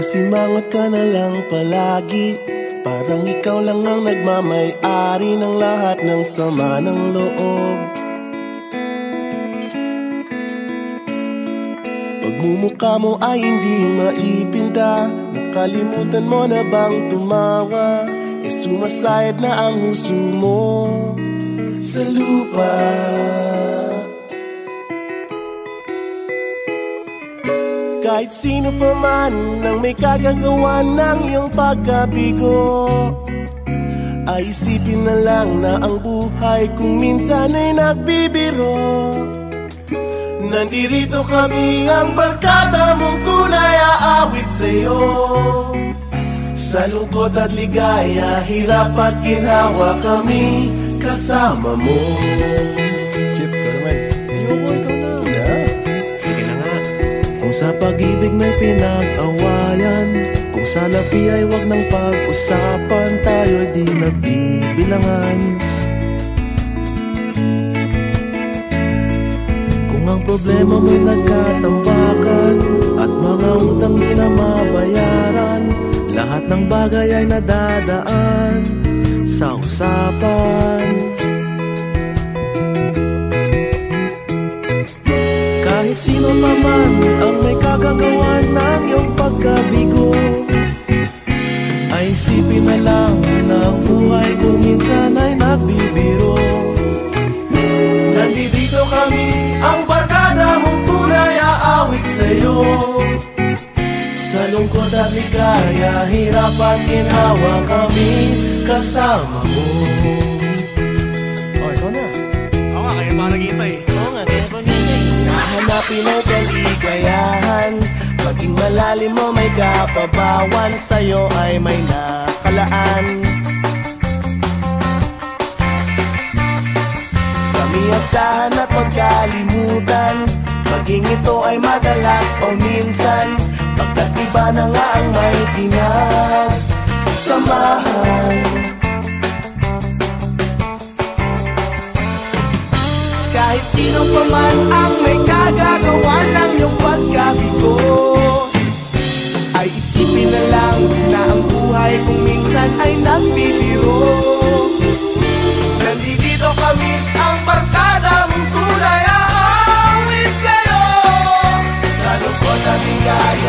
Masimangot ka na lang palagi, parang ikaw lang ang nagmamay-ari ng lahat ng sama ng loob. Pagmumukha mo ay hindi maipinta, nakalimutan mo na bang tumawa? E sumasayad na ang huso mo sa lupa. Kahit sino pa man ang may kagagawa ng iyong pagkabigo, ay isipin na lang na ang buhay kung minsan ay nagbibiro. Nandirito kami, ang barkada mong tunay aawit sa'yo. Sa lungkot at ligaya, hirap at ginhawa, kami kasama mo. Chip, ka naman. Ayoko, ikaw na. Sige na nga. Kung sa pag-ibig may pinag-awayan, kung sa labi ay wag ng pag-usapan, tayo'y di nagbibilangan. Kung ang problema mo'y nagkatambakan at mga utang di na mabayaran, lahat ng bagay ay nadadaan sa usapan. Kahit sino naman ang may kagagawa ng iyong pagkabigo, ay isipin na lang na ang buhay kung minsan ay nagbibiro. Nandito kami, ang barkada mong tunay aawit sa'yo. Sa lungkot at ligaya, hirap at ginhawa, kami kasama mo. Oh, ikaw na. Oo nga, kaya pa nag-iintay. Oo nga, kaya pa nag-iintay. Hanapin ang kaligayahan, maging malalim mo may kapabawan, sa'yo ay may nakalaan. Kami asahan at magkalimutan, maging ito ay madalas o minsan, pagkat iba na nga ang may pinagsamahan. Kahit sino pa man ang may kagagawa ng iyong pagkabigo, ay isipin na lang na ang buhay kung minsan ay nagbibiro. Nandito kami, ang barkada mong tunay aawit sa'yo. Sa lungkot at ligaya,